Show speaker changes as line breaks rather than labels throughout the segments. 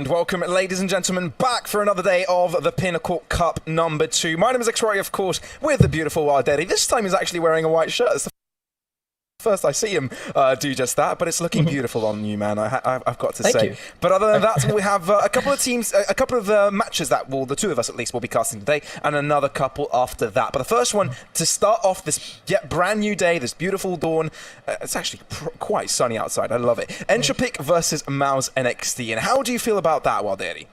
And welcome, ladies and gentlemen, back for another day of the Pinnacle Cup number 2. My name is X-Ray, of course, with the beautiful Wild Daddy. This time he's actually wearing a white shirt. It's the first I see him do just that, but it's looking beautiful on you, man, I've got to say.
Thank you.
But other than that, we have a couple of teams, a couple of matches that the two of us at least will be casting today, and another couple after that. But the first one, to start off this yet brand new day, this beautiful dawn, it's actually quite sunny outside, I love it. Entropiq versus Mouz NXT, and how do you feel about that, Walderi?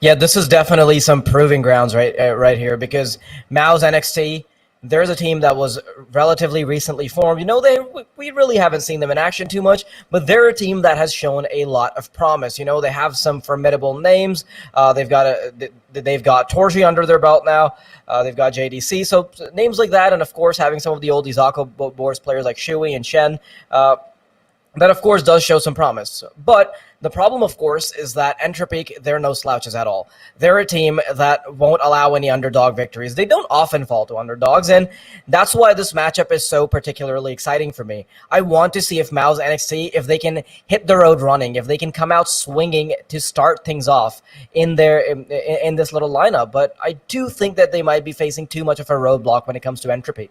Yeah, this is definitely some proving grounds right here, because Mouz NXT, there's a team that was relatively recently formed. You know, we really haven't seen them in action too much, but they're a team that has shown a lot of promise. You know, they have some formidable names. They've got Torji under their belt now. They've got JDC. So names like that, and of course having some of the old Izako Boars players like Shui and Shen. That, of course, does show some promise. But the problem, of course, is that Entropiq, they're no slouches at all. They're a team that won't allow any underdog victories. They don't often fall to underdogs, and that's why this matchup is so particularly exciting for me. I want to see if Mouz NXT, if they can hit the road running, if they can come out swinging to start things off in this little lineup. But I do think that they might be facing too much of a roadblock when it comes to Entropiq.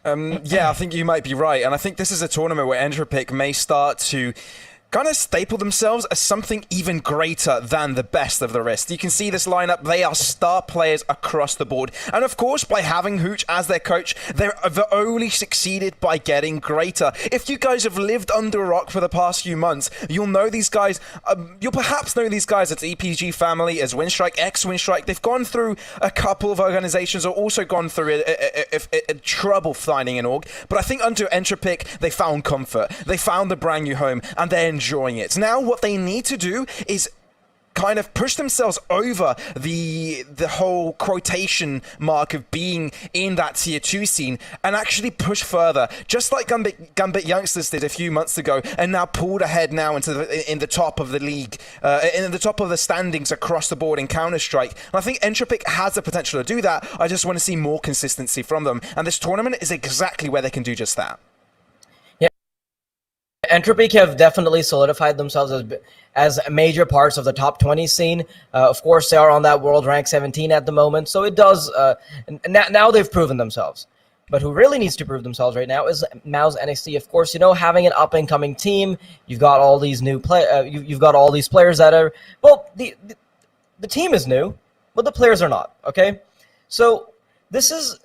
Yeah, I think you might be right, and I think this is a tournament where Entropiq may start to kind of staple themselves as something even greater than the best of the rest. You can see this lineup, they are star players across the board. And of course, by having Hooch as their coach, they've only succeeded by getting greater. If you guys have lived under a rock for the past few months, you'll know these guys, you'll perhaps know these guys as EPG family, as Winstrike, ex-Winstrike. They've gone through a couple of organizations, or also gone through a trouble finding an org. But I think under Entropiq, they found comfort. They found a brand new home, and they're enjoying it. Now what they need to do is kind of push themselves over the whole quotation mark of being in that tier 2 scene and actually push further, just like Gambit Youngsters did a few months ago, and now pulled ahead now in the top of the league, in the top of the standings across the board in Counter-Strike. And I think Entropiq has the potential to do that. I just want to see more consistency from them, and this tournament is exactly where they can do just that.
Entropiq have definitely solidified themselves as major parts of the top 20 scene. Of course, they are on that world rank 17 at the moment, so it does. Now they've proven themselves. But who really needs to prove themselves right now is Mouz NXT. Of course, you know, having an up-and-coming team, you've got all these new you've got all these players that are, well, the team is new, but the players are not. Okay, so this is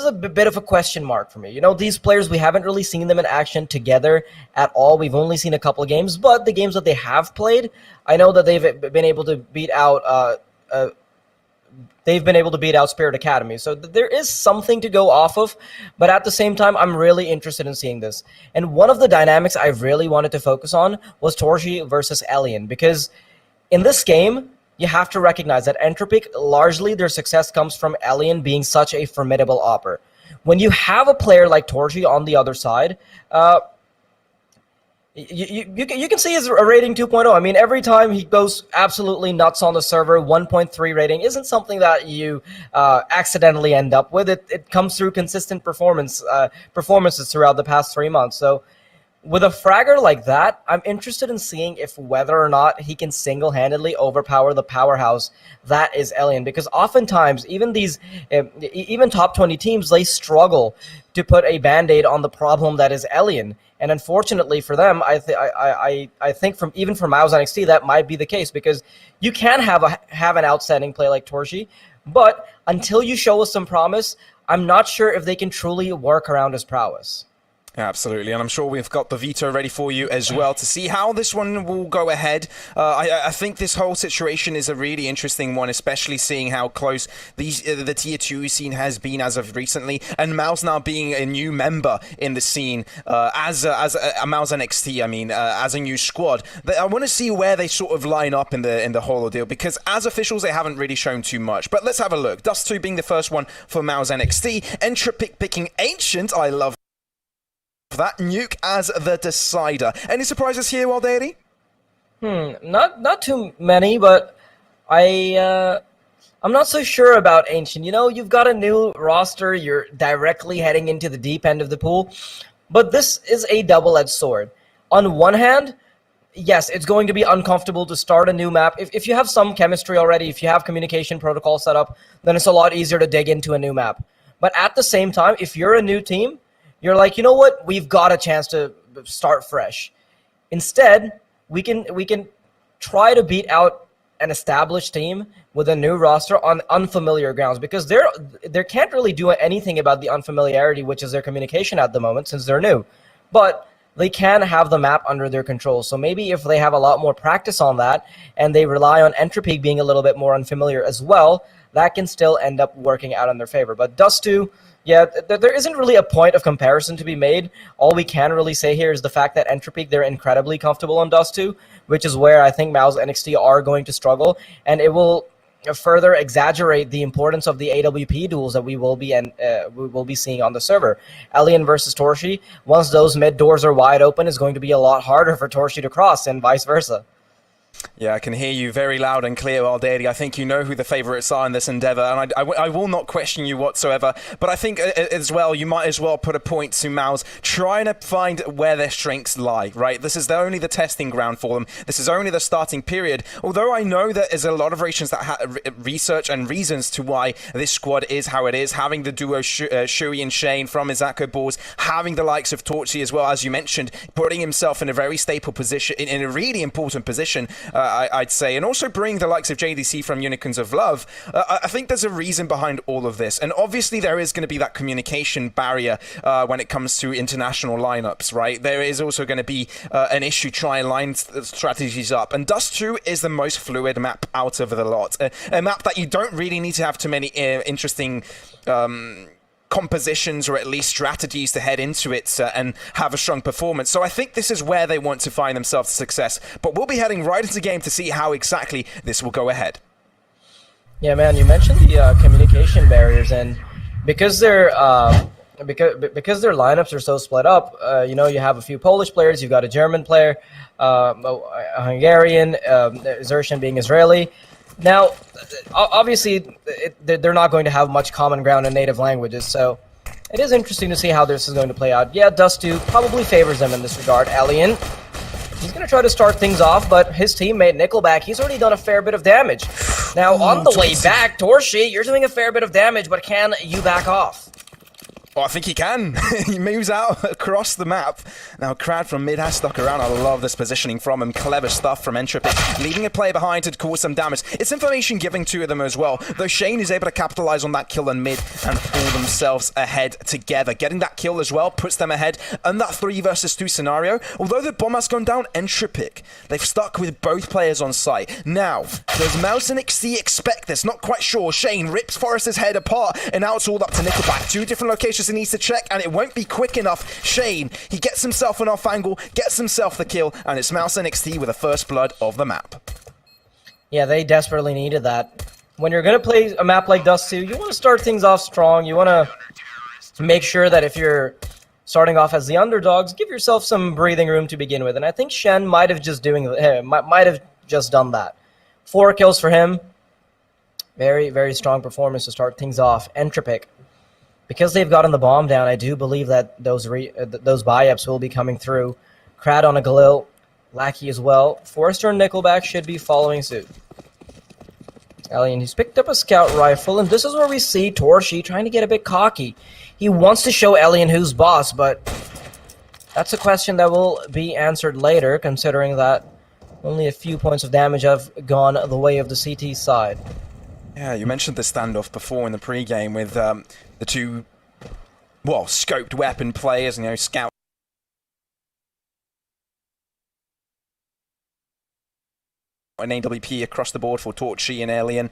a bit of a question mark for me. You know, these players, we haven't really seen them in action together at all. We've only seen a couple of games, but the games that they have played, I know that they've been able to beat out Spirit Academy. So there is something to go off of, but at the same time, I'm really interested in seeing this. And one of the dynamics I really wanted to focus on was Torji versus Alien, because in this game, you have to recognize that Entropiq, largely their success comes from Alien being such a formidable opper. When you have a player like Torji on the other side, you can see his rating 2.0. I mean, every time he goes absolutely nuts on the server, 1.3 rating isn't something that you accidentally end up with. It comes through consistent performances throughout the past 3 months. So with a fragger like that, I'm interested in seeing if whether or not he can single-handedly overpower the powerhouse that is Alien. Because oftentimes, even top 20 teams, they struggle to put a band-aid on the problem that is Alien. And unfortunately for them, I think even for Mouz NXT, that might be the case, because you can have an outstanding play like Torji, but until you show us some promise, I'm not sure if they can truly work around his prowess.
Absolutely, and I'm sure we've got the veto ready for you as well to see how this one will go ahead. I think this whole situation is a really interesting one, especially seeing how close the tier 2 scene has been as of recently, and Mouz now being a new member in the scene as a Mouz NXT. I mean, as a new squad. I want to see where they sort of line up in the whole ordeal, because as officials they haven't really shown too much. But let's have a look. Dust 2 being the first one for Mouz NXT. Entropiq picking Ancient. I love that. Nuke as the decider. Any surprises here, Walderi?
Not too many, but I'm not so sure about Ancient. You know, you've got a new roster, you're directly heading into the deep end of the pool, but this is a double-edged sword. On one hand, yes, it's going to be uncomfortable to start a new map. If you have some chemistry already, if you have communication protocol set up, then it's a lot easier to dig into a new map. But at the same time, if you're a new team, you're like, you know what? We've got a chance to start fresh. Instead, we can try to beat out an established team with a new roster on unfamiliar grounds, because they can't really do anything about the unfamiliarity, which is their communication at the moment, since they're new. But they can have the map under their control. So maybe if they have a lot more practice on that, and they rely on Entropiq being a little bit more unfamiliar as well, that can still end up working out in their favor. But Dust 2, yeah, there isn't really a point of comparison to be made. All we can really say here is the fact that Entropiq, they're incredibly comfortable on Dust 2, which is where I think Mouz NXT are going to struggle, and it will further exaggerate the importance of the AWP duels that we will be seeing on the server. Alien versus Torshi, once those mid doors are wide open, is going to be a lot harder for Torshi to cross, and vice versa.
Yeah, I can hear you very loud and clear, Aldadi. I think you know who the favourites are in this endeavour, and I will not question you whatsoever. But I think as well, you might as well put a point to Mouz trying to find where their strengths lie, right? This is only the testing ground for them. This is only the starting period. Although I know that there's a lot of variations that have research and reasons to why this squad is how it is, having the duo Shui and Shane from Izako Balls, having the likes of Torchi as well, as you mentioned, putting himself in a very stable position, in a really important position, I'd say, and also bring the likes of JDC from Unicorns of Love. I think there's a reason behind all of this, and obviously there is going to be that communication barrier when it comes to international lineups, right? There is also going to be an issue trying to line strategies up, and Dust 2 is the most fluid map out of the lot. A map that you don't really need to have too many interesting compositions, or at least strategies to head into it and have a strong performance. So I think this is where they want to find themselves success. But we'll be heading right into the game to see how exactly this will go ahead.
Yeah, man, you mentioned the communication barriers, and because their lineups are so split up, you know, you have a few Polish players, you've got a German player, a Hungarian, Xertian being Israeli. Now, obviously, they're not going to have much common ground in native languages, so it is interesting to see how this is going to play out. Yeah, Dust 2 probably favors them in this regard. Alien, he's going to try to start things off, but his teammate, Nickelback, he's already done a fair bit of damage. Now, on the way back, Torshi, you're doing a fair bit of damage, but can you back off?
Well, I think he can. He moves out across the map. Now, Crad from mid has stuck around. I love this positioning from him. Clever stuff from Entropiq, leaving a player behind to cause some damage. It's information giving two of them as well, though Shane is able to capitalize on that kill in mid and pull themselves ahead together. Getting that kill as well puts them ahead in that 3 versus 2 scenario. Although the bomb has gone down, Entropiq, they've stuck with both players on site. Now, does Mouz NXT expect this? Not quite sure. Shane rips Forrester's head apart, and now it's all up to Nickelback. 2 different locations he needs to check, and it won't be quick enough. Shane, he gets himself an off angle, gets himself the kill, and it's Mouz NXT with the first blood of the map.
Yeah, they desperately needed that. When you're going to play a map like Dust 2, you want to start things off strong. You want to make sure that if you're starting off as the underdogs, give yourself some breathing room to begin with. And I think Shen might have just done that. 4 kills for him. Very, very strong performance to start things off. Entropiq, because they've gotten the bomb down, I do believe that those buy-ups will be coming through. Crad on a Galil, Lackey as well. Forrester and Nickelback should be following suit. Alien, he's picked up a scout rifle, and this is where we see Torshi trying to get a bit cocky. He wants to show Alien who's boss, but that's a question that will be answered later, considering that only a few points of damage have gone the way of the CT side.
Yeah, you mentioned the standoff before in the pre-game with the 2, well, scoped weapon players, you know, Scout and AWP across the board for Torchi and Alien.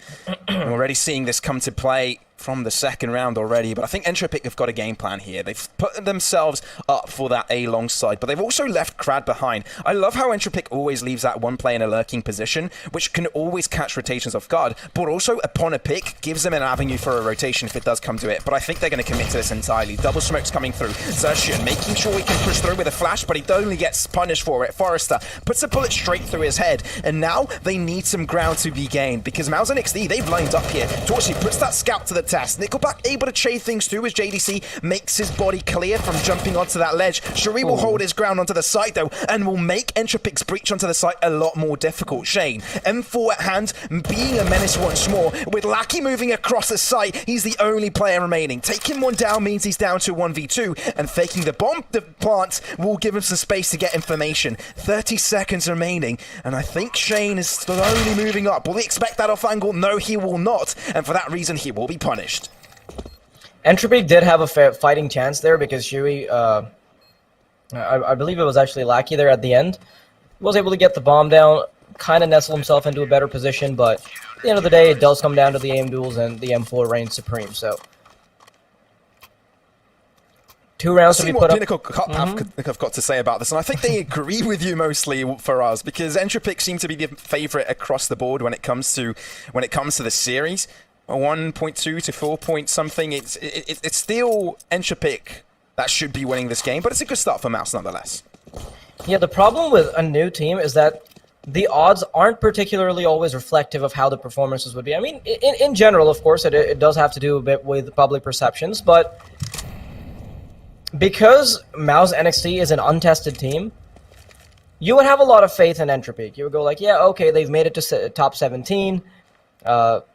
We're already seeing this come to play from the second round already, but I think Entropiq have got a game plan here. They've put themselves up for that A long side, but they've also left Crad behind. I love how Entropiq always leaves that one player in a lurking position, which can always catch rotations off guard, but also upon a pick, gives them an avenue for a rotation if it does come to it. But I think they're going to commit to this entirely. Double smokes coming through. Xertian making sure he can push through with a flash, but he only gets punished for it. Forrester puts a bullet straight through his head, and now they need some ground to be gained, because Mouz NXT, they've lined up here. Torchi puts that scout to the test. Nickelback able to chase things through as JDC makes his body clear from jumping onto that ledge. Shuri will hold his ground onto the site though, and will make Entropiq's breach onto the site a lot more difficult. Shane, M4 at hand, being a menace once more. With Lackey moving across the site, he's the only player remaining. Taking one down means he's down to 1v2, and faking the bomb the plant will give him some space to get information. 30 seconds remaining, and I think Shane is slowly moving up. Will he expect that off angle? No, he will not, and for that reason, he will be punished.
Entropiq did have a fighting chance there because Shui, I believe it was actually Lackey there at the end, was able to get the bomb down, kind of nestle himself into a better position, but at the end of the day, it does come down to the aim duels, and the M4 reigns supreme, so 2 rounds to be put up.
Pinnacle have got to say about this, and I think they agree with you mostly for us, because Entropiq seem to be the favorite across the board when it comes to the series. 1.2 to 4 point something. It's still Entropiq that should be winning this game, but it's a good start for Mouz nonetheless.
Yeah, the problem with a new team is that the odds aren't particularly always reflective of how the performances would be. I mean, in general, of course, it does have to do a bit with public perceptions, but because Mouz NXT is an untested team, you would have a lot of faith in Entropiq. You would go like, yeah, okay, they've made it to top 17,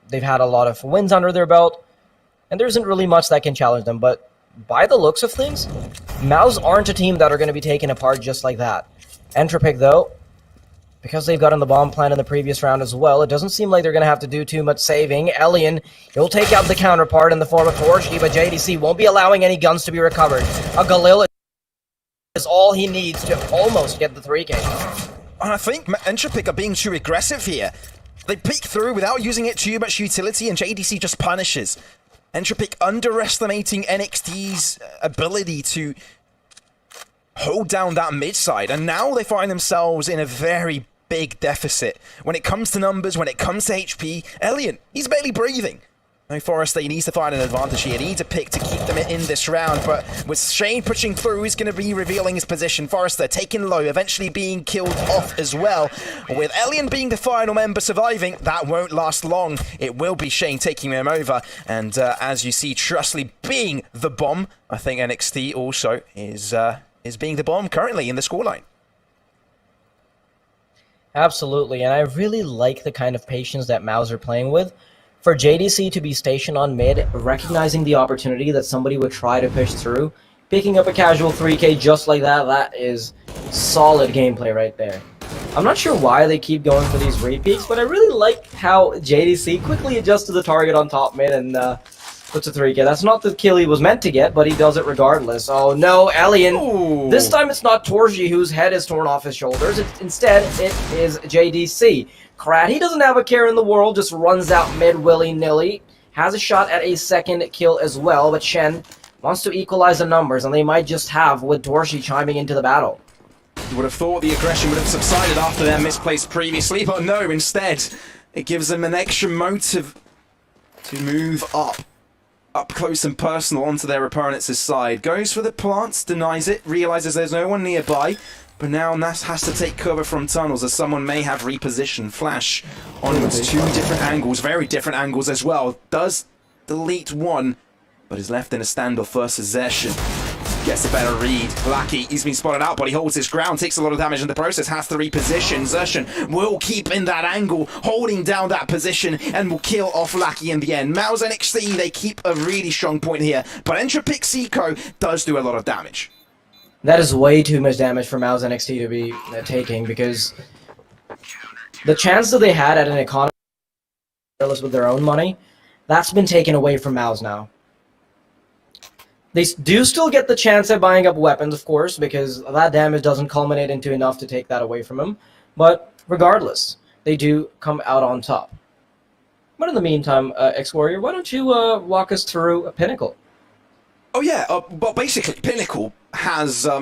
they've had a lot of wins under their belt, and there isn't really much that can challenge them, but by the looks of things, Mouz aren't a team that are going to be taken apart just like that. Entropiq, though, because they've gotten the bomb plant in the previous round as well, it doesn't seem like they're going to have to do too much saving. Elian, he'll take out the counterpart in the form of Torchi, but JDC won't be allowing any guns to be recovered. A Galil is all he needs to almost get the 3K.
And I think Entropiq are being too aggressive here. They peek through without using it too much utility, and JDC just punishes. Entropiq underestimating NXT's ability to hold down that mid side, and now they find themselves in a very big deficit. When it comes to numbers, when it comes to HP, Elian, he's barely breathing. No, Forrester, he needs to find an advantage here. He needs a pick to keep them in this round, but with Shane pushing through, he's going to be revealing his position. Forrester taken low, eventually being killed off as well. With Elian being the final member surviving, that won't last long. It will be Shane taking him over, and as you see, Trustly being the bomb, I think NXT also is being the bomb currently in the scoreline.
Absolutely, and I really like the kind of patience that Mouz are playing with. For JDC to be stationed on mid, recognizing the opportunity that somebody would try to push through, picking up a casual 3K just like that, that is solid gameplay right there. I'm not sure why they keep going for these repeats, but I really like how JDC quickly adjusts to the target on top mid and puts a 3K. That's not the kill he was meant to get, but he does it regardless. Oh no, Elian. Ooh. This time it's not Torji whose head is torn off his shoulders. Instead, it is JDC. Krat, he doesn't have a care in the world, just runs out mid willy-nilly. Has a shot at a second kill as well, but Shen wants to equalize the numbers, and they might just have with Torji chiming into the battle.
You would have thought the aggression would have subsided after their misplays previously, but no, instead, it gives them an extra motive to move up close and personal onto their opponent's side. Goes for the plants, denies it, realizes there's no one nearby, but now Nas has to take cover from tunnels as someone may have repositioned. Flash onwards, 2 different angles, very different angles as well. Does delete one, but is left in a standoff versus Zershin. Gets a better read. Lackey, he's been spotted out, but he holds his ground, takes a lot of damage in the process, has to reposition. Zershin will keep in that angle, holding down that position, and will kill off Lackey in the end. Mouz NXT, they keep a really strong point here, but Entropiq Seco does do a lot of damage.
That is way too much damage for Mouz NXT to be taking, because the chance that they had at an economy with their own money, that's been taken away from Mouz now. They do still get the chance at buying up weapons, of course, because that damage doesn't culminate into enough to take that away from them. But regardless, they do come out on top. But in the meantime, X-Warrior, why don't you walk us through a Pinnacle?
Oh yeah, but basically, Pinnacle, has a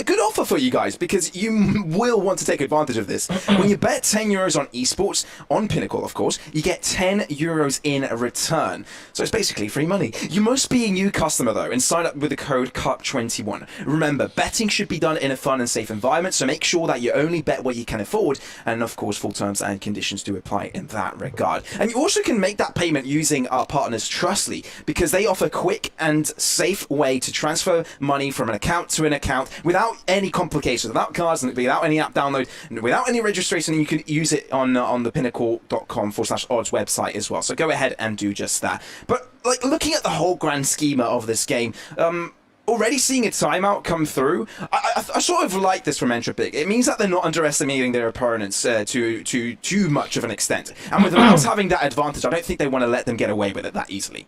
good offer for you guys, because you will want to take advantage of this. When you bet €10 on esports on Pinnacle, of course, you get €10 in return. So it's basically free money. You must be a new customer though and sign up with the code CUP21. Remember, betting should be done in a fun and safe environment, so make sure that you only bet what you can afford, and of course full terms and conditions do apply in that regard. And you also can make that payment using our partners Trustly, because they offer quick and safe way to transfer money from an account to an account without any complications, without cards, without any app download, without any registration. You can use it on the pinnacle.com/odds website as well. So go ahead and do just that. But like, looking at the whole grand schema of this game, already seeing a timeout come through, I sort of like this from Entropiq. It means that they're not underestimating their opponents to too much of an extent. And with the Mouse having that advantage, I don't think they want to let them get away with it that easily.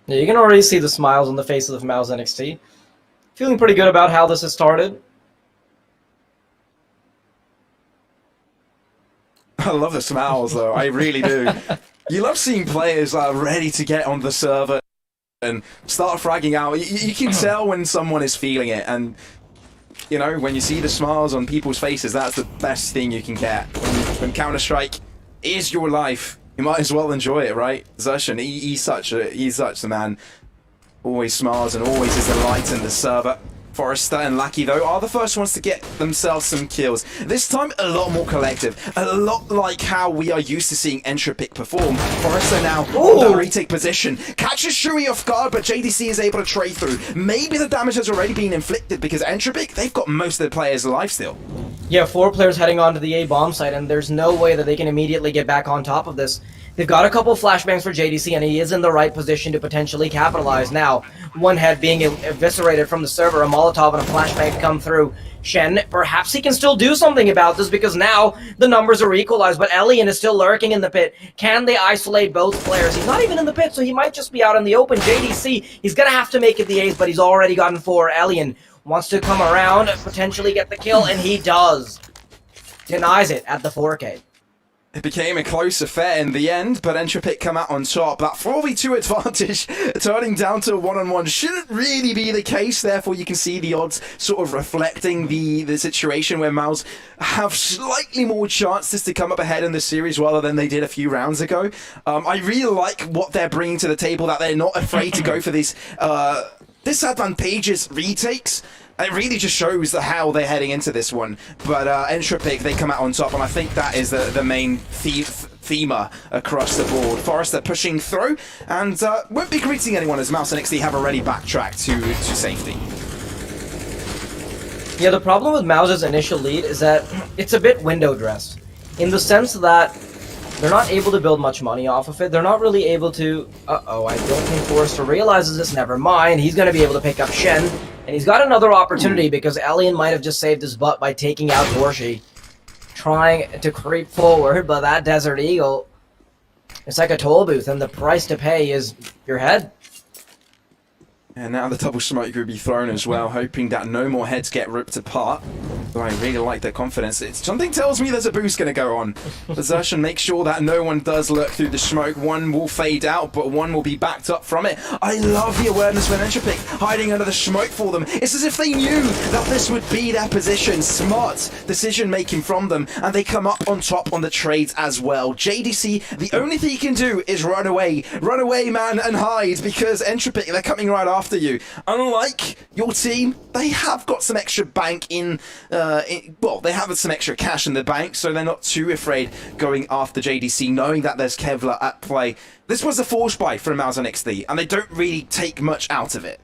Yeah, you can already see the smiles on the faces of Mouz NXT. Feeling pretty good about how this has started.
I love the smiles, though. I really do. You love seeing players ready to get on the server and start fragging out. You can tell when someone is feeling it, and you know, when you see the smiles on people's faces, that's the best thing you can get. When Counter-Strike is your life, you might as well enjoy it, right? Zershan, he's such the man. Always smiles and always is the light in the server. Forrester and Lackey, though, are the first ones to get themselves some kills. This time, a lot more collective. A lot like how we are used to seeing Entropiq perform. Forrester now on that retake position. Catches Shui off guard, but JDC is able to trade through. Maybe the damage has already been inflicted, because Entropiq, they've got most of the players alive still.
Yeah, 4 players heading onto the A bomb site, and there's no way that they can immediately get back on top of this. They've got a couple flashbangs for JDC, and he is in the right position to potentially capitalize. Now, one head being eviscerated from the server, a Molotov and a flashbang come through. Shen, perhaps he can still do something about this, because now the numbers are equalized, but Elian is still lurking in the pit. Can they isolate both players? He's not even in the pit, so he might just be out in the open. JDC, he's going to have to make it the ace, but he's already gotten 4. Elian wants to come around, potentially get the kill, and he does. Denies it at the 4K.
It became a close affair in the end, but Entropiq come out on top. That 4v2 advantage turning down to a 1-on-1 shouldn't really be the case. Therefore, you can see the odds sort of reflecting the situation where Mouz have slightly more chances to come up ahead in the series rather than they did a few rounds ago. I really like what they're bringing to the table, that they're not afraid to go for these disadvantageous retakes. It really just shows how they're heading into this one. But Entropiq, they come out on top, and I think that is the main theme across the board. Forrester pushing through, and won't be greeting anyone as Mouz NXT have already backtracked to safety.
Yeah, the problem with Mouz's initial lead is that it's a bit window dressed, in the sense that they're not able to build much money off of it. They're not really able to... Uh-oh, I don't think Forrester realizes this. Never mind. He's going to be able to pick up Shen. And he's got another opportunity, because Elian might have just saved his butt by taking out Dorshi. Trying to creep forward, but that Desert Eagle... It's like a toll booth, and the price to pay is your head.
And now the double smoke will be thrown as well, hoping that no more heads get ripped apart. But I really like their confidence. Something tells me there's a boost going to go on. Zershan makes sure that no one does lurk through the smoke. One will fade out, but one will be backed up from it. I love the awareness of Entropiq hiding under the smoke for them. It's as if they knew that this would be their position. Smart decision making from them, and they come up on top on the trades as well. JDC, the only thing you can do is run away. Run away, man, and hide, because Entropiq, they're coming right after you. Unlike your team, they have got some extra bank well, they have some extra cash in the bank, so they're not too afraid going after JDC, knowing that there's Kevlar at play. This was a force buy from Mouz NXT, and they don't really take much out of it.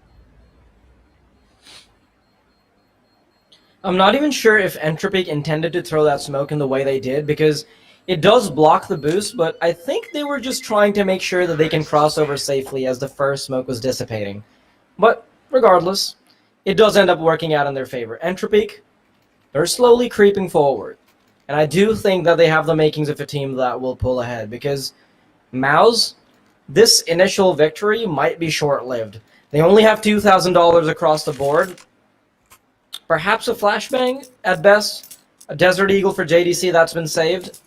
I'm not even sure if Entropiq intended to throw that smoke in the way they did, because it does block the boost, but I think they were just trying to make sure that they can cross over safely as the first smoke was dissipating. But regardless, it does end up working out in their favor. Entropiq, they're slowly creeping forward. And I do think that they have the makings of a team that will pull ahead, because Mouz, this initial victory might be short-lived. They only have $2,000 across the board. Perhaps a flashbang at best. A Desert Eagle for JDC that's been saved.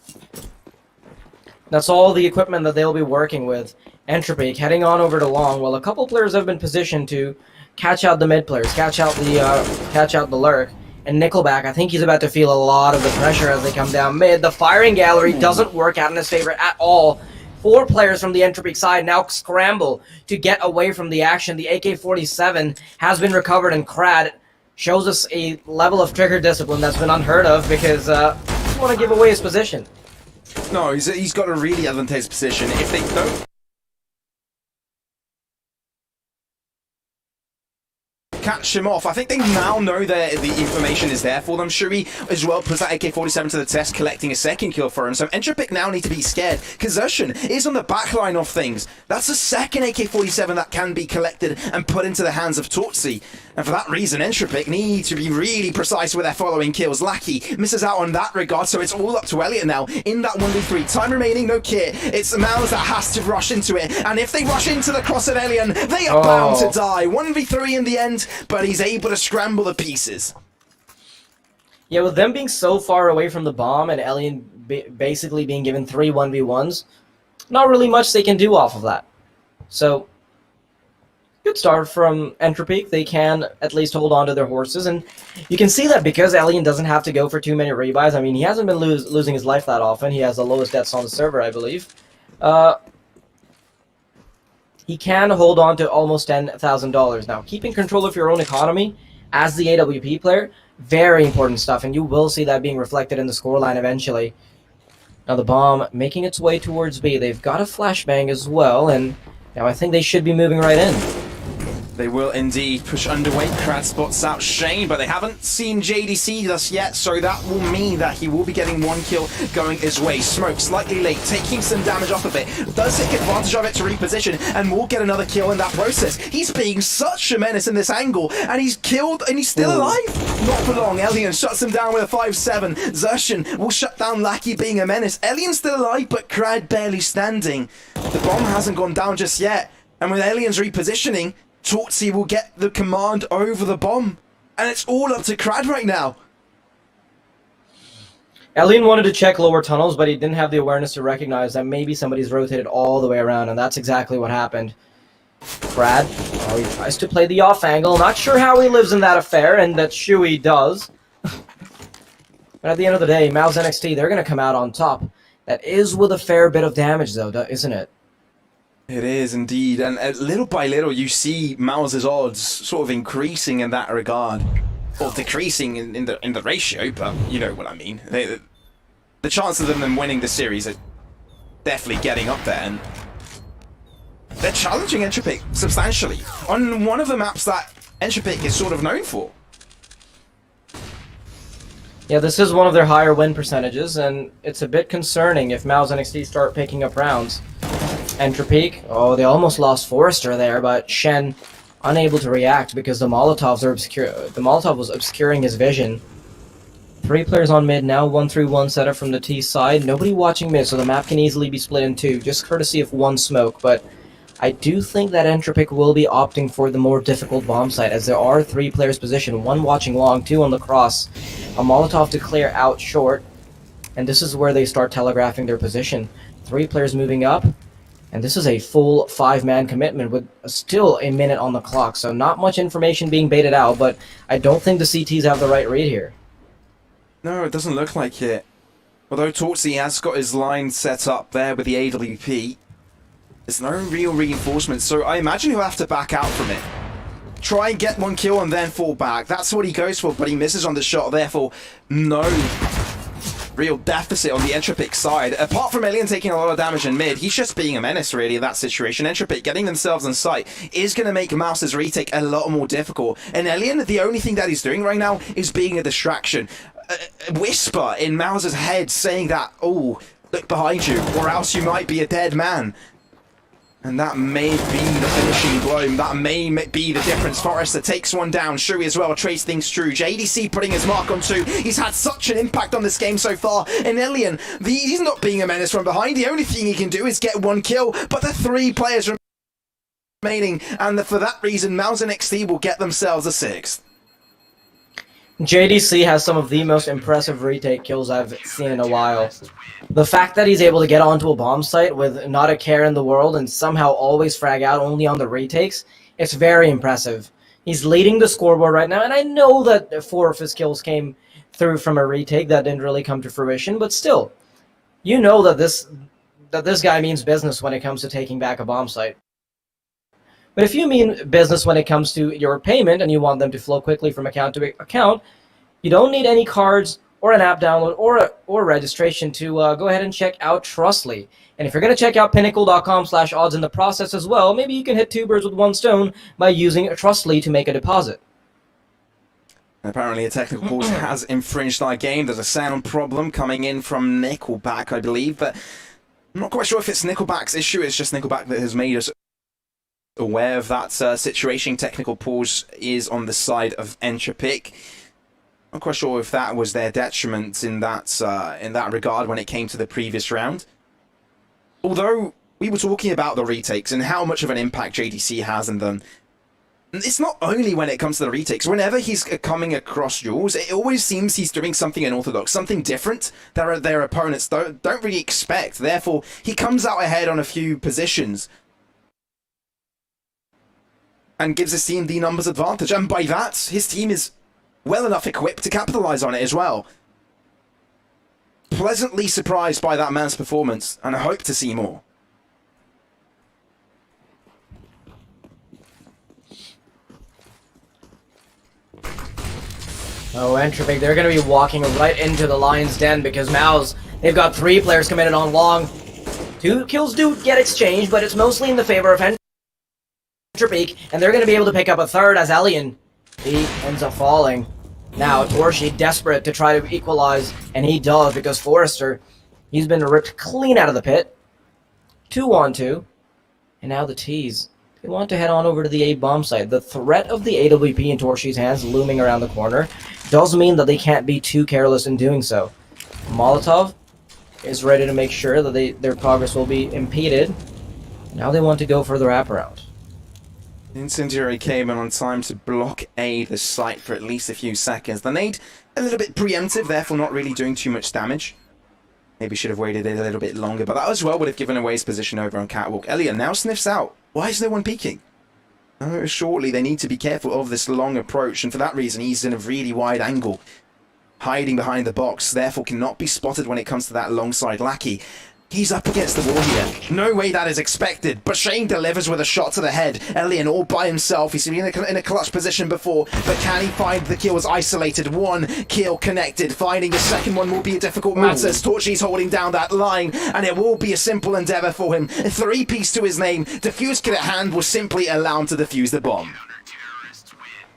That's all the equipment that they'll be working with. Entropiq heading on over to long, while a couple players have been positioned to catch out the mid players, catch out the lurk. And Nickelback, I think he's about to feel a lot of the pressure as they come down mid. The firing gallery doesn't work out in his favor at all. 4 players from the Entropiq side now scramble to get away from the action. The AK-47 has been recovered, and Crad shows us a level of trigger discipline that's been unheard of because he doesn't want to give away his position.
No, he's got a really advantageous position. If they don't catch him off, I think they now know that the information is there for them. Shuri as well puts that AK-47 to the test, collecting a second kill for him. So Entropiq now need to be scared. Xerxon is on the back line of things. That's the second AK-47 that can be collected and put into the hands of Tortsi. And for that reason, Entropiq need to be really precise with their following kills. Lackey misses out on that regard, so it's all up to Elliot now in that 1v3. Time remaining, no kit. It's Mouz that has to rush into it. And if they rush into the cross of Elian, they are bound to die. 1v3 in the end, but he's able to scramble the pieces.
Yeah, with them being so far away from the bomb and Elian basically being given 3 1v1s, not really much they can do off of that. So, good start from Entropiq. They can at least hold on to their horses, and you can see that because Elian doesn't have to go for too many rebuys. I mean, he hasn't been losing his life that often. He has the lowest deaths on the server, I believe. He can hold on to almost $10,000. Now, keeping control of your own economy as the AWP player, very important stuff, and you will see that being reflected in the scoreline eventually. Now, the bomb making its way towards B. They've got a flashbang as well, and now I think they should be moving right in.
They will indeed push underway. Crad spots out Shane, but they haven't seen JDC just yet, so that will mean that he will be getting 1 kill going his way. Smoke slightly late, taking some damage off of it. Does take advantage of it to reposition, and will get another kill in that process. He's being such a menace in this angle, and he's killed, and he's still alive. Not for long. Elian shuts him down with a 5-7. Xerxon will shut down Lackey, being a menace. Elian's still alive, but Crad barely standing. The bomb hasn't gone down just yet, and with Elian's repositioning, Tortsi will get the command over the bomb. And it's all up to Crad right now.
Elian wanted to check lower tunnels, but he didn't have the awareness to recognize that maybe somebody's rotated all the way around, and that's exactly what happened. Crad, he tries to play the off angle. Not sure how he lives in that affair, and that Shui does. But at the end of the day, Mouz NXT, they're going to come out on top. That is with a fair bit of damage, though, isn't it?
It is indeed, and little by little you see Mouz's odds sort of increasing in that regard, or decreasing in the ratio, but you know what I mean. The chances of them winning the series are definitely getting up there, and they're challenging Entropiq substantially on one of the maps that Entropiq is sort of known for.
Yeah, this is one of their higher win percentages, and it's a bit concerning if Mouz NXT start picking up rounds. Entropiq, they almost lost Forrester there, but Shen unable to react because the Molotovs are the Molotov was obscuring his vision. 3 players on mid now, 1-3-1 setup from the T side. Nobody watching mid, so the map can easily be split in 2, just courtesy of 1 smoke, but I do think that Entropiq will be opting for the more difficult bomb site, as there are 3 players positioned, 1 watching long, 2 on the cross, a Molotov to clear out short, and this is where they start telegraphing their position. 3 players moving up, and this is a full 5-man commitment with still a minute on the clock, so not much information being baited out, but I don't think the CTs have the right read here.
No, it doesn't look like it. Although Tortsi has got his line set up there with the AWP, there's no real reinforcements, so I imagine he'll have to back out from it. Try and get 1 kill and then fall back. That's what he goes for, but he misses on the shot, therefore no real deficit on the Entropiq side. Apart from Elian taking a lot of damage in mid, he's just being a menace really in that situation. Entropiq getting themselves in sight is going to make Mouz's retake a lot more difficult. And Elian, the only thing that he's doing right now is being a distraction. A whisper in Mouz's head saying that, oh, look behind you, or else you might be a dead man. And that may be the finishing blow. That may be the difference. Forrester takes 1 down. Shui as well trace things through. JDC putting his mark on 2. He's had such an impact on this game so far. And Elian, he's not being a menace from behind. The only thing he can do is get 1 kill. But the 3 players remaining. And for that reason, Mouz NXT will get themselves a 6th.
JDC has some of the most impressive retake kills I've seen in a while. The fact that he's able to get onto a bomb site with not a care in the world and somehow always frag out only on the retakes, it's very impressive. He's leading the scoreboard right now, and I know that 4 of his kills came through from a retake that didn't really come to fruition, but still, you know that this guy means business when it comes to taking back a bomb site. But if you mean business when it comes to your payment and you want them to flow quickly from account to account, you don't need any cards or an app download or registration to go ahead and check out Trustly. And if you're going to check out Pinnacle.com/odds in the process as well, maybe you can hit 2 birds with 1 stone by using Trustly to make a deposit.
Apparently a technical pause has infringed our game. There's a sound problem coming in from Nickelback, I believe, but I'm not quite sure if it's Nickelback's issue. It's just Nickelback that has made us aware of that situation. Technical pause is on the side of Entropiq. I'm quite sure if that was their detriment in that regard when it came to the previous round. Although we were talking about the retakes and how much of an impact JDC has in them, it's not only when it comes to the retakes. Whenever he's coming across duels, it always seems he's doing something unorthodox, something different that their opponents don't really expect. Therefore, he comes out ahead on a few positions and gives his team the numbers advantage. And by that, his team is well enough equipped to capitalize on it as well. Pleasantly surprised by that man's performance, and I hope to see more.
Oh, Entropiq, they're going to be walking right into the lion's den because Mouz, they've got 3 players committed on long. 2 kills do get exchanged, but it's mostly in the favor of Entropiq, and they're going to be able to pick up a 3rd as Alien, he ends up falling. Now, Torshi desperate to try to equalize, and he does because Forrester, he's been ripped clean out of the pit. 2-on-2, and now the T's. They want to head on over to the A bomb site. The threat of the AWP in Torshi's hands looming around the corner does mean that they can't be too careless in doing so. Molotov is ready to make sure that their progress will be impeded. Now they want to go for the wraparound.
Incendiary came in on time to blockade the site for at least a few seconds. The nade a little bit preemptive, therefore not really doing too much damage. Maybe should have waited a little bit longer, but that as well would have given away his position over on Catwalk. Elliot now sniffs out. Why is no one peeking? Oh, shortly they need to be careful of this long approach, and for that reason he's in a really wide angle, hiding behind the box, therefore cannot be spotted when it comes to that long side lackey. He's up against the wall here. No way that is expected, but Shane delivers with a shot to the head. Elian all by himself. He's been in a clutch position before, but can he find the kills isolated? 1 kill connected. Finding the second one will be a difficult matter as Torchi's holding down that line, and it will be a simple endeavor for him. A 3-piece to his name. Defuse kit at hand will simply allow him to defuse the bomb.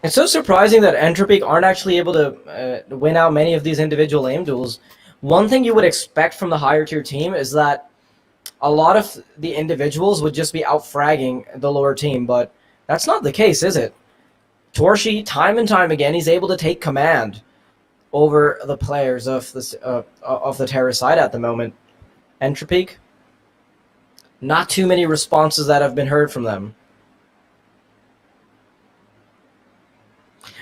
It's so surprising that Entropiq aren't actually able to win out many of these individual aim duels. One thing you would expect from the higher tier team is that a lot of the individuals would just be out-fragging the lower team, but that's not the case, is it? Torshi, time and time again, he's able to take command over the players of the terror side at the moment. Entropiq, not too many responses that have been heard from them.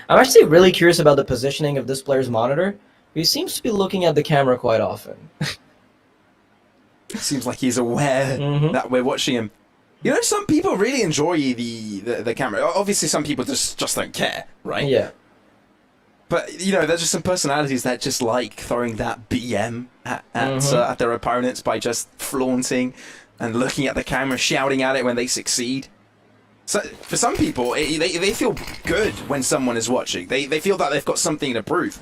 I'm actually really curious about the positioning of this player's monitor. He seems to be looking at the camera quite often.
Seems like he's aware that we're watching him. You know, some people really enjoy the camera. Obviously, some people just don't care, right?
Yeah.
But, you know, there's just some personalities that just like throwing that BM at their opponents by just flaunting and looking at the camera, shouting at it when they succeed. So, for some people, they feel good when someone is watching. They feel that they've got something to prove.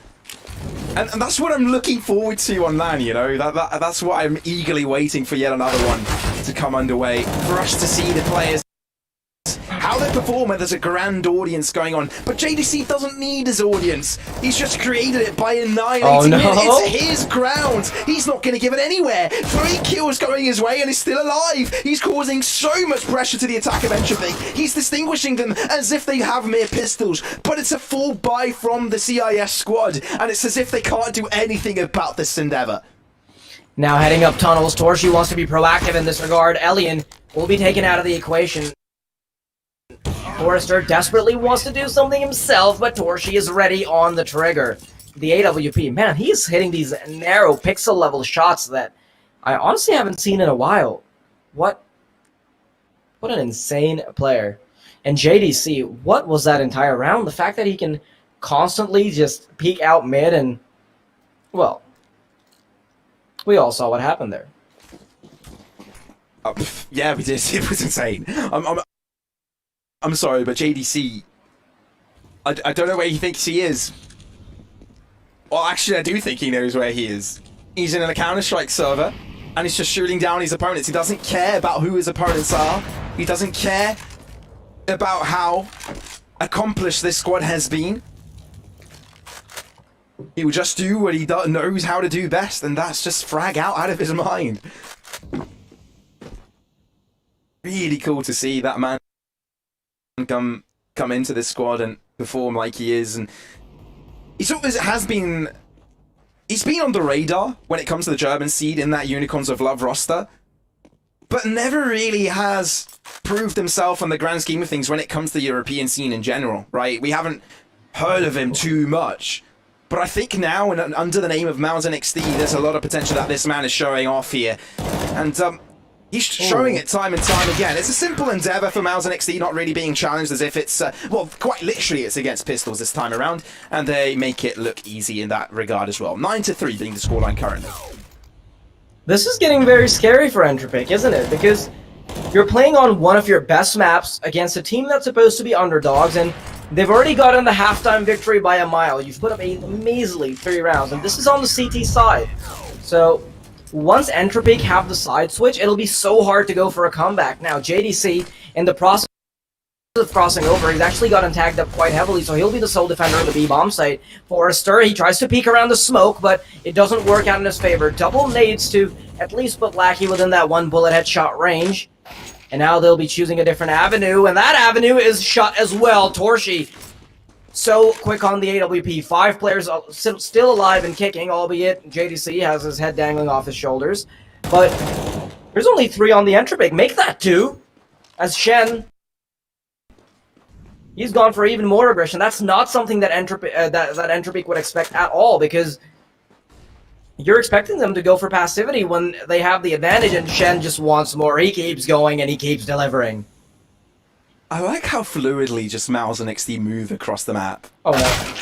And that's what I'm looking forward to on LAN, you know? That's what I'm eagerly waiting for yet another one to come underway. For us to see the players, how they perform when there's a grand audience going on. But JDC doesn't need his audience. He's just created it by annihilating it. It's his ground. He's not going to give it anywhere. 3 kills going his way and he's still alive. He's causing so much pressure to the attack of Entropiq. He's distinguishing them as if they have mere pistols. But it's a full buy from the CIS squad. And it's as if they can't do anything about this endeavor.
Now heading up tunnels, Torshi wants to be proactive in this regard. Elian will be taken out of the equation. Forrester desperately wants to do something himself, but Torshi is ready on the trigger. The AWP, man, he's hitting these narrow pixel level shots that I honestly haven't seen in a while. What an insane player. And JDC, what was that entire round? The fact that he can constantly just peek out mid and, well, we all saw what happened there.
Yeah, we did. It was insane. I'm sorry, but JDC, I don't know where he thinks he is. Well, actually, I do think he knows where he is. He's in a Counter-Strike server, and he's just shooting down his opponents. He doesn't care about who his opponents are. He doesn't care about how accomplished this squad has been. He will just do what he knows how to do best, and that's just frag out of his mind. Really cool to see that man come into this squad and perform like he is, and he's been on the radar when it comes to the German seed in that Unicorns of Love roster, but never really has proved himself on the grand scheme of things when it comes to the European scene in general, right? We haven't heard of him too much, but I think now, and under the name of Mouz NXT, there's a lot of potential that this man is showing off here, and he's showing it time and time again. It's a simple endeavor for Mouz NXT, not really being challenged as if it's, well, quite literally it's against Pistols this time around, and they make it look easy in that regard as well. 9-3 being the scoreline currently.
This is getting very scary for Entropiq, isn't it? Because you're playing on one of your best maps against a team that's supposed to be underdogs, and they've already gotten the halftime victory by a mile. You've put up a measly 3 rounds, and this is on the CT side. So once Entropiq have the side switch, it'll be so hard to go for a comeback. Now, JDC, in the process of crossing over, he's actually gotten tagged up quite heavily, so he'll be the sole defender of the B-bomb site. Forrester, he tries to peek around the smoke, but it doesn't work out in his favor. Double nades to at least put Lackey within that one bullet headshot range. And now they'll be choosing a different avenue, and that avenue is shut as well. Torshi, so quick on the AWP. 5 players still alive and kicking, albeit JDC has his head dangling off his shoulders. But there's only 3 on the Entropiq. Make that 2. As Shen, he's gone for even more aggression. That's not something that Entropiq would expect at all, because you're expecting them to go for passivity when they have the advantage, and Shen just wants more. He keeps going and he keeps delivering.
I like how fluidly just Mouz NXT move across the map.
Oh no.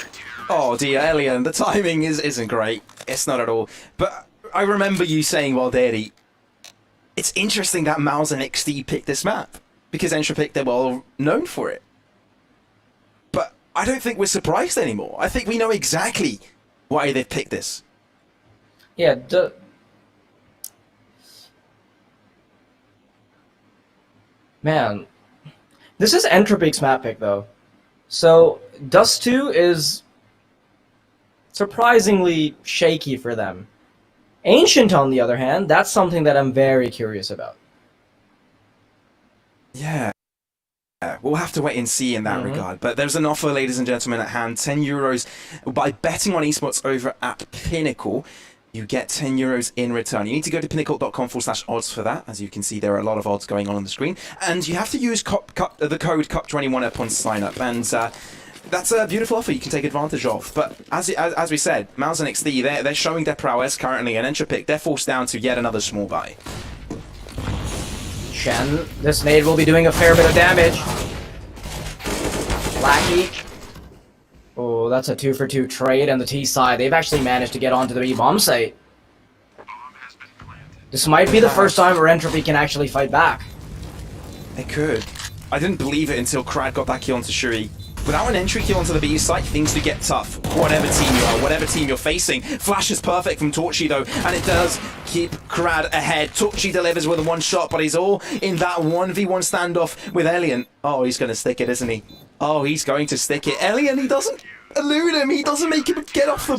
Oh dear, Elian, the timing isn't great. It's not at all. But I remember you saying, well, Daddy, it's interesting that Mouz NXT picked this map, because Entropiq, they're well known for it. But I don't think we're surprised anymore. I think we know exactly why they've picked this.
Yeah, man, this is Entropiq's map pick, though. So, Dust 2 is surprisingly shaky for them. Ancient, on the other hand, that's something that I'm very curious about.
Yeah. We'll have to wait and see in that regard. But there's an offer, ladies and gentlemen, at hand. €10 by betting on esports over at Pinnacle. You get €10 in return. You need to go to pinnacle.com/odds for that. As you can see, there are a lot of odds going on the screen. And you have to use the code CUP21 upon sign-up. And that's a beautiful offer you can take advantage of. But as we said, Mouz NXT, they're showing their prowess currently. And Entropiq, they're forced down to yet another small buy.
Shen, this nade will be doing a fair bit of damage. Lackey. Oh, that's a 2-for-2 trade on the T side. They've actually managed to get onto the B-bomb site. This might be the first time where Entropiq can actually fight back.
It could. I didn't believe it until Krad got that kill onto Shuri. Without an entry kill onto the B site, things do get tough. Whatever team you are, whatever team you're facing. Flash is perfect from Torchi though, and it does keep Krad ahead. Torchi delivers with a 1 shot, but he's all in that 1v1 standoff with Elian. Oh, he's going to stick it, isn't he? Oh, he's going to stick it. Elian, he doesn't elude him. He doesn't make him get off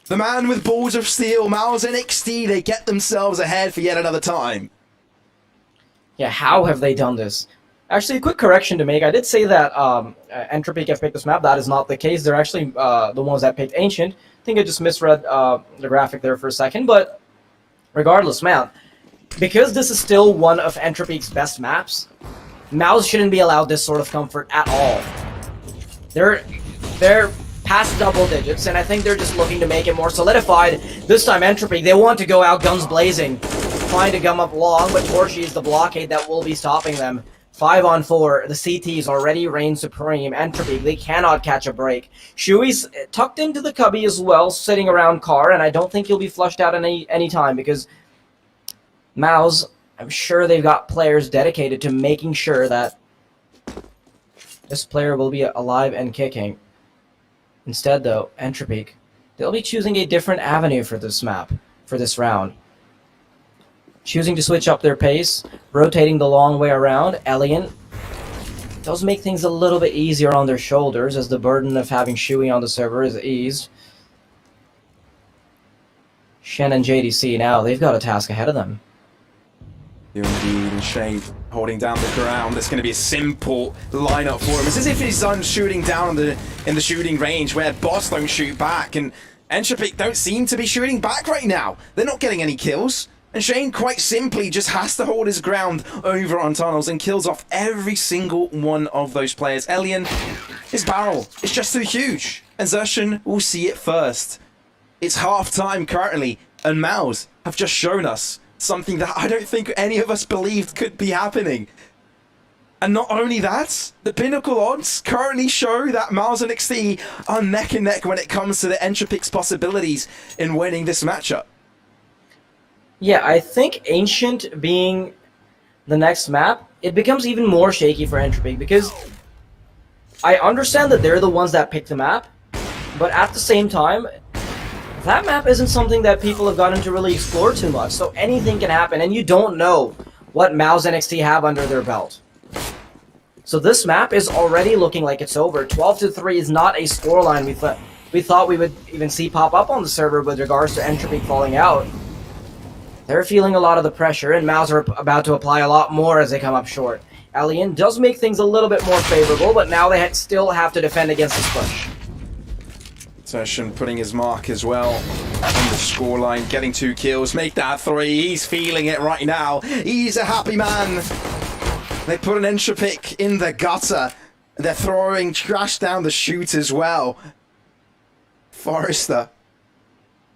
the man with balls of steel. Mouz NXT, they get themselves ahead for yet another time.
Yeah, how have they done this? Actually, a quick correction to make. I did say that Entropiq have picked this map. That is not the case. They're actually the ones that picked Ancient. I think I just misread the graphic there for a second. But regardless, man, because this is still one of Entropiq's best maps, Mouz shouldn't be allowed this sort of comfort at all. They're past double digits, and I think they're just looking to make it more solidified. This time, Entropiq, they want to go out guns blazing, trying to gum up long, but Torchy is the blockade that will be stopping them. 5-on-4, the CTs already reign supreme. Entropiq, they cannot catch a break. Shui's tucked into the cubby as well, sitting around Car, and I don't think he'll be flushed out any time, because Mouz, I'm sure they've got players dedicated to making sure that this player will be alive and kicking. Instead, though, Entropiq, they'll be choosing a different avenue for this map, for this round. Choosing to switch up their pace, rotating the long way around. Elian does make things a little bit easier on their shoulders as the burden of having Shui on the server is eased. Shen and JDC now, they've got a task ahead of them.
Indeed, and Shane holding down the ground. It's going to be a simple lineup for him. It's as if he's done shooting down in the shooting range where bots don't shoot back, and Entropiq don't seem to be shooting back right now. They're not getting any kills. And Shane quite simply just has to hold his ground over on tunnels and kills off every single one of those players. Elian, his barrel is just too huge, and Zershan will see it first. It's half time currently, and Mouz have just shown us something that I don't think any of us believed could be happening. And not only that, the Pinnacle odds currently show that Mouz NXT are neck and neck when it comes to the Entropiq's possibilities in winning this matchup.
Yeah, I think Ancient being the next map, it becomes even more shaky for Entropiq, because I understand that they're the ones that pick the map, but at the same time, that map isn't something that people have gotten to really explore too much, so anything can happen, and you don't know what Mouz NXT have under their belt. So this map is already looking like it's over. 12-3 is not a scoreline we thought we would even see pop up on the server with regards to Entropiq falling out. They're feeling a lot of the pressure, and Mouz are about to apply a lot more as they come up short. Elian does make things a little bit more favorable, but now they still have to defend against this push.
Zershan putting his mark as well on the scoreline, getting 2 kills, make that 3. He's feeling it right now. He's a happy man. They put an Entropiq in the gutter. They're throwing trash down the chute as well. Forrester.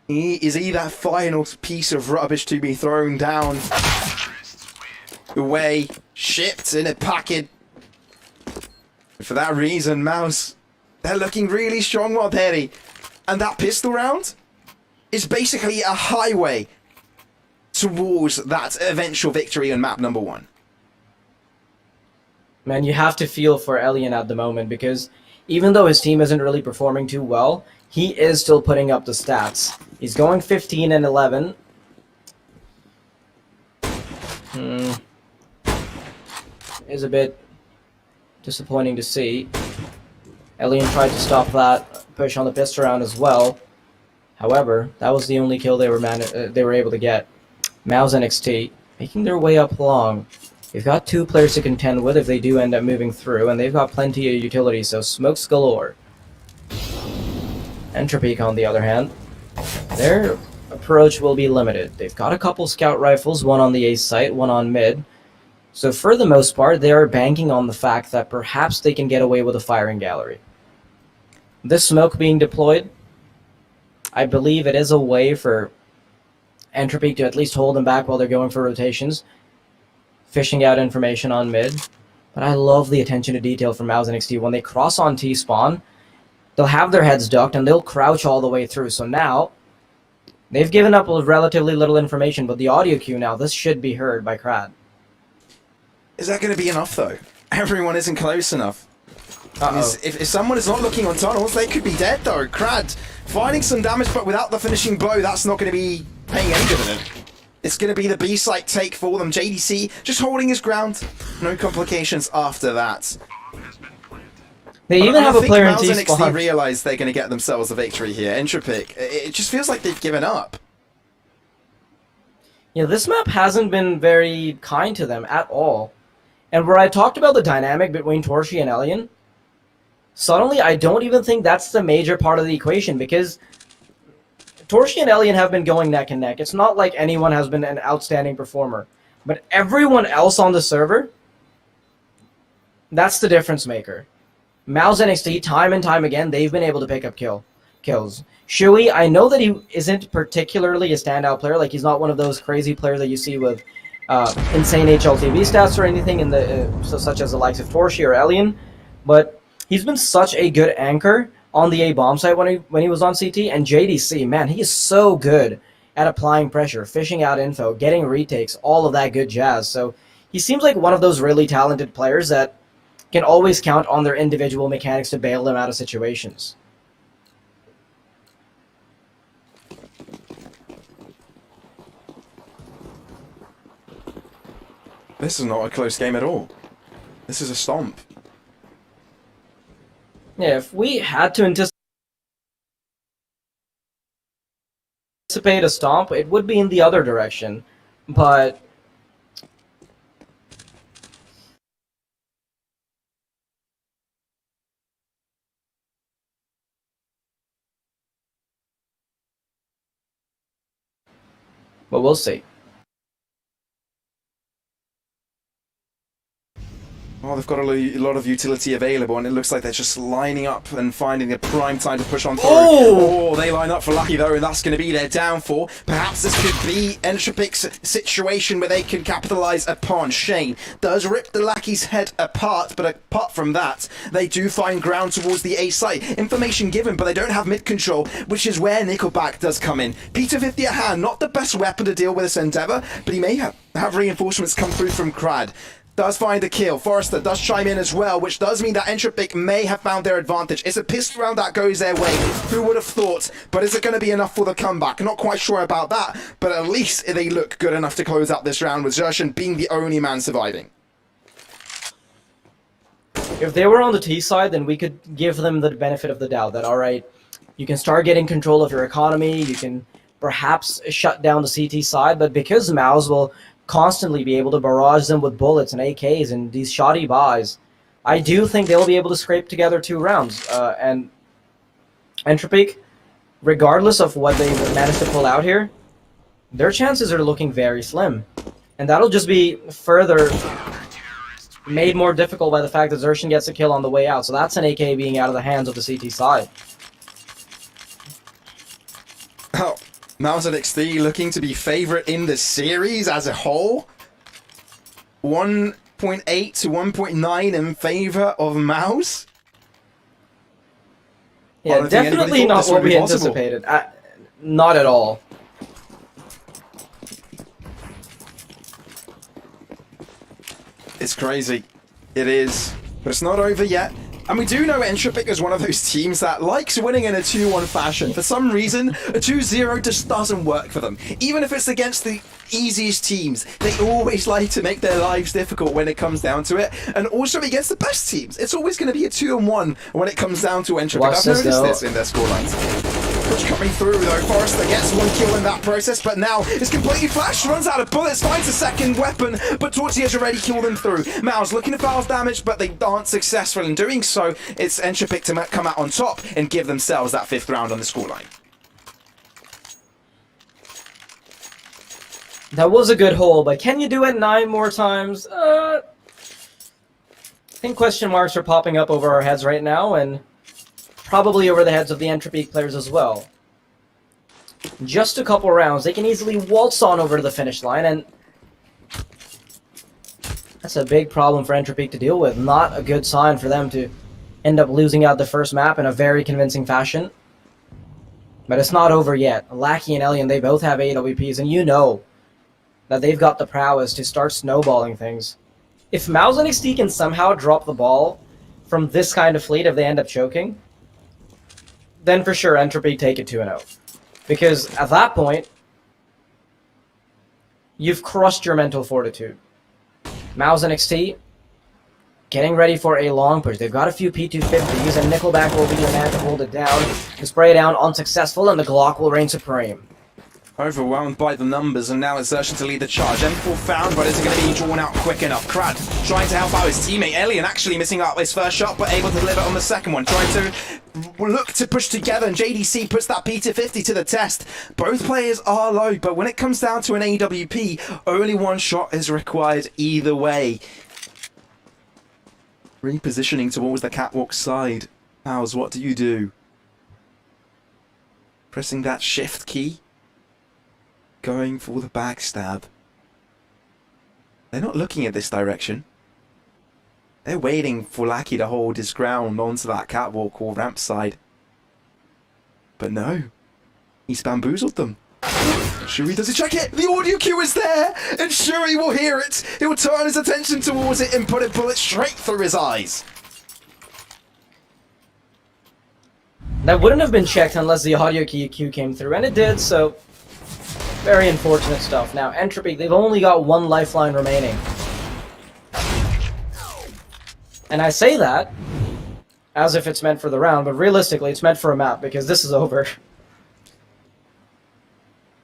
Is he that final piece of rubbish to be thrown down? Away, shipped in a packet. For that reason, Mouz, they're looking really strong, Roderi. And that pistol round is basically a highway towards that eventual victory on map number 1.
Man, you have to feel for Elian at the moment, because even though his team isn't really performing too well, he is still putting up the stats. He's going 15-11. Is a bit disappointing to see. Elian tried to stop that push on the pistol round as well. However, that was the only kill they were able to get. Mouz NXT making their way up long. They've got 2 players to contend with if they do end up moving through, and they've got plenty of utility, so smokes galore. Entropiq, on the other hand, their approach will be limited. They've got a couple scout rifles, one on the A site, one on mid. So for the most part, they are banking on the fact that perhaps they can get away with a firing gallery. This smoke being deployed, I believe it is a way for Entropiq to at least hold them back while they're going for rotations, fishing out information on mid. But I love the attention to detail from Mouz NXT. When they cross on T-spawn, they'll have their heads ducked and they'll crouch all the way through. So now, they've given up with relatively little information, but the audio cue now, this should be heard by Crad.
Is that going to be enough, though? Everyone isn't close enough. If someone is not looking on tunnels, they could be dead, though. Crad finding some damage, but without the finishing blow, that's not going to be paying any dividend. It's going to be the B-site take for them. JDC just holding his ground. No complications after that.
They even have a player in
T-spawn.
T-spawn.
NXT realize they're going to get themselves a victory here. Entropiq, it just feels like they've given up.
Yeah, this map hasn't been very kind to them at all. And where I talked about the dynamic between Torchy and Elian, suddenly I don't even think that's the major part of the equation, because Torchy and Elian have been going neck and neck. It's not like anyone has been an outstanding performer. But everyone else on the server That's the difference maker. Mouz NXT, time and time again, they've been able to pick up kills. Shui, I know that he isn't particularly a standout player. Like, he's not one of those crazy players that you see with insane HLTV stats or anything, in the such as the likes of Torshi or Elian. But he's been such a good anchor on the A bomb site when he was on CT. And JDC, man, he is so good at applying pressure, fishing out info, getting retakes, all of that good jazz. So he seems like one of those really talented players that can always count on their individual mechanics to bail them out of situations.
This is not a close game at all. This is a stomp.
Yeah, if we had to anticipate a stomp, it would be in the other direction. But we'll see.
Well, they've got a lot of utility available, and it looks like they're just lining up and finding a prime time to push on through. Oh, they line up for Lucky, though, and that's going to be their downfall. Perhaps this could be Entropiq's situation where they can capitalize upon. Shane does rip the Lucky's head apart, but apart from that, they do find ground towards the A site. Information given, but they don't have mid control, which is where Nickelback does come in. Peter 50 at hand, not the best weapon to deal with this endeavor, but he may have reinforcements come through from Crad. Does find a kill. Forrester does chime in as well, which does mean that Entropiq may have found their advantage. It's a pistol round that goes their way. Who would have thought? But is it going to be enough for the comeback? Not quite sure about that, but at least they look good enough to close out this round, with Zershan being the only man surviving.
If they were on the T side, then we could give them the benefit of the doubt that, all right, you can start getting control of your economy, you can perhaps shut down the CT side, but because Mouz will constantly be able to barrage them with bullets and AKs and these shoddy buys, I do think they'll be able to scrape together 2 rounds. And Entropiq, regardless of what they manage to pull out here, their chances are looking very slim. And that'll just be further made more difficult by the fact that Zershan gets a kill on the way out. So that's an AK being out of the hands of the CT side.
Oh. Mouz NXT looking to be favorite in the series as a whole. 1.8 to 1.9 in favor of Mouz.
Yeah, definitely not what we anticipated. Not at all.
It's crazy. It is. But it's not over yet. And we do know Entropiq is one of those teams that likes winning in a 2-1 fashion. For some reason, a 2-0 just doesn't work for them. Even if it's against the easiest teams, they always like to make their lives difficult when it comes down to it. And also against the best teams, it's always going to be a 2-1 when it comes down to Entropiq. I've noticed this in their scorelines. Push coming through though. Forrester gets 1 kill in that process, but now it's completely flashed, runs out of bullets, finds a second weapon, but Torti has already killed him through. Mouz looking to fouls damage, but they aren't successful in doing so. It's Entropiq to come out on top and give themselves that 5th round on the scoreline.
That was a good hole, but can you do it 9 more times? I think question marks are popping up over our heads right now, and probably over the heads of the Entropiq players as well. Just a couple rounds, they can easily waltz on over to the finish line, and that's a big problem for Entropiq to deal with. Not a good sign for them to end up losing out the first map in a very convincing fashion. But it's not over yet. Lackey and Elian, they both have AWPs, and you know that they've got the prowess to start snowballing things. If Mouz NXT can somehow drop the ball from this kind of fleet if they end up choking, then for sure Entropiq take it 2-0. Because at that point, you've crushed your mental fortitude. Mouz NXT getting ready for a long push. They've got a few P250s, and Nickelback will be the man to hold it down. The spray down unsuccessful, and the Glock will reign supreme.
Overwhelmed by the numbers, and now it's Zershan to lead the charge. M4 found, but is it going to be drawn out quick enough? Crad trying to help out his teammate. Elian actually missing out his first shot, but able to deliver on the second one. Trying to look to push together, and JDC puts that P250 to the test. Both players are low, but when it comes down to an AWP, only 1 shot is required either way. Repositioning towards the catwalk side. Mouz, what do you do? Pressing that shift key. Going for the backstab. They're not looking at this direction. They're waiting for Lackey to hold his ground onto that catwalk or ramp side. But no. He's bamboozled them. Shuri doesn't check it. The audio cue is there, and Shuri will hear it. He will turn his attention towards it and put a bullet straight through his eyes.
That wouldn't have been checked unless the audio cue came through, and it did, so very unfortunate stuff. Now, Entropiq, they've only got one lifeline remaining. And I say that as if it's meant for the round, but realistically, it's meant for a map, because this is over.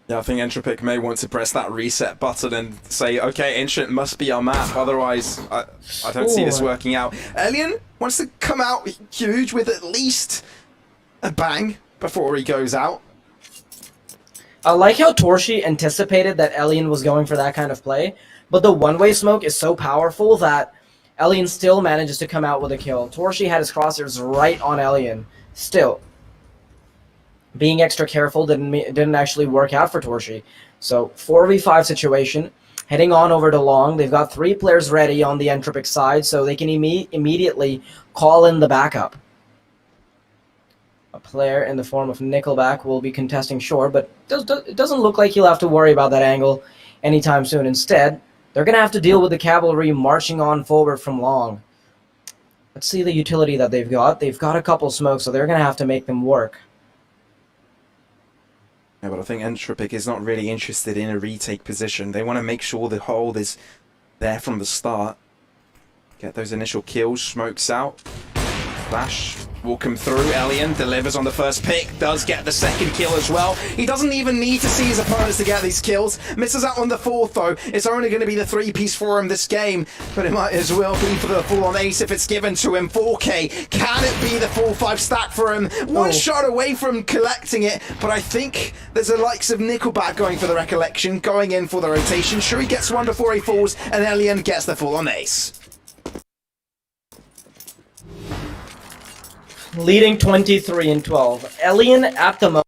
Yeah, I think Entropiq may want to press that reset button and say, okay, Ancient must be our map, otherwise I don't see this working out. Alien wants to come out huge with at least a bang before he goes out.
I like how Torshi anticipated that Alien was going for that kind of play, but the one-way smoke is so powerful that Alien still manages to come out with a kill. Torshi had his crosshairs right on Alien, still. Being extra careful didn't actually work out for Torshi. So 4v5 situation, heading on over to Long. They've got 3 players ready on the Entropiq side, so they can immediately call in the backup. A player in the form of Nickelback will be contesting short, but it doesn't look like he'll have to worry about that angle anytime soon. Instead, they're going to have to deal with the cavalry marching on forward from Long. Let's see the utility that they've got. They've got a couple smokes, so they're going to have to make them work.
Yeah, but I think Entropiq is not really interested in a retake position. They want to make sure the hold is there from the start. Get those initial kills, smokes out. Flash will come through. Alien delivers on the first pick, does get the second kill as well. He doesn't even need to see his opponents to get these kills. Misses out on the fourth though. It's only going to be the 3-piece for him this game, but it might as well be for the full-on ace if it's given to him. 4K, can it be the full 5 stack for him? One shot away from collecting it, but I think there's the likes of Nickelback going for the recollection, going in for the rotation. Shuri gets one before he falls, and Alien gets the full-on ace.
Leading 23-12. Alien at the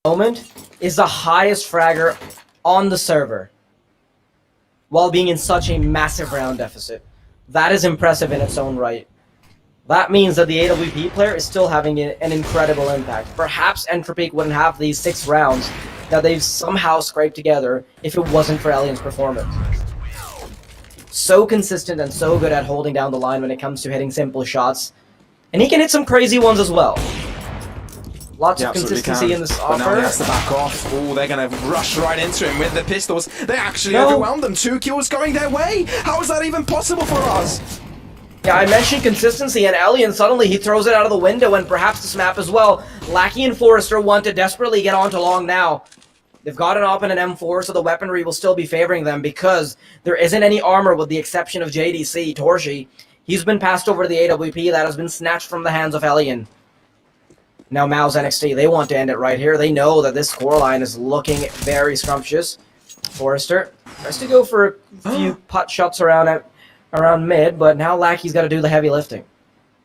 moment is the highest fragger on the server, while being in such a massive round deficit. That is impressive in its own right. That means that the AWP player is still having an incredible impact. Perhaps Entropiq wouldn't have these 6 rounds that they've somehow scraped together if it wasn't for Alien's performance. So consistent and so good at holding down the line when it comes to hitting simple shots. And he can hit some crazy ones as well. Lots of consistency in this offer.
But now he has to back off. Oh, they're going to rush right into him with the pistols. They actually overwhelmed them. 2 kills going their way. How is that even possible for us?
Yeah, I mentioned consistency, and Alien suddenly he throws it out of the window, and perhaps this map as well. Lackey and Forrester want to desperately get onto Long now. They've got an AWP and an M4, so the weaponry will still be favoring them because there isn't any armor with the exception of JDC, Torshi. He's been passed over to the AWP that has been snatched from the hands of Alien. Now Mouz NXT, they want to end it right here. They know that this scoreline is looking very scrumptious. Forrester tries to go for a few pot shots around mid, but now Lackey's got to do the heavy lifting.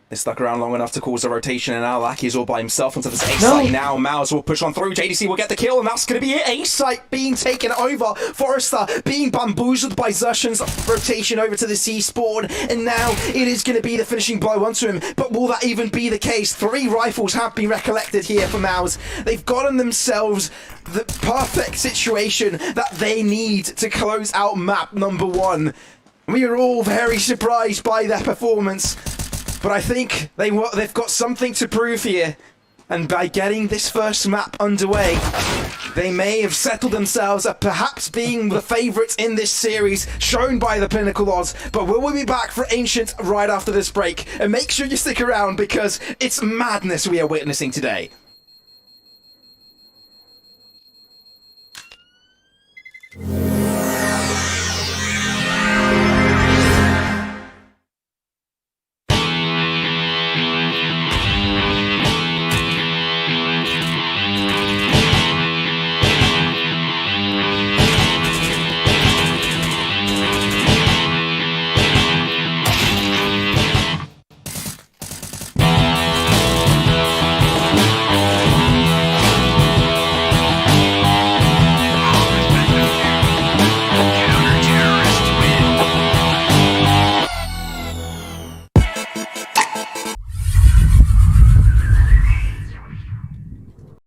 They stuck around long enough to cause a rotation, and now Lackey's all by himself onto this A site. Now Mouz will push on through. JDC will get the kill, and that's going to be it. A site being taken over. Forrester being bamboozled by Zushin's rotation over to the C spawn, and now it is going to be the finishing blow onto him. But will that even be the case? 3 rifles have been recollected here for Mouz. They've gotten themselves the perfect situation that they need to close out map number 1. We are all very surprised by their performance. But I think they've got something to prove here, and by getting this first map underway, they may have settled themselves at perhaps being the favourites in this series, shown by the Pinnacle odds. But we'll be back for Ancient right after this break, and make sure you stick around because it's madness we are witnessing today.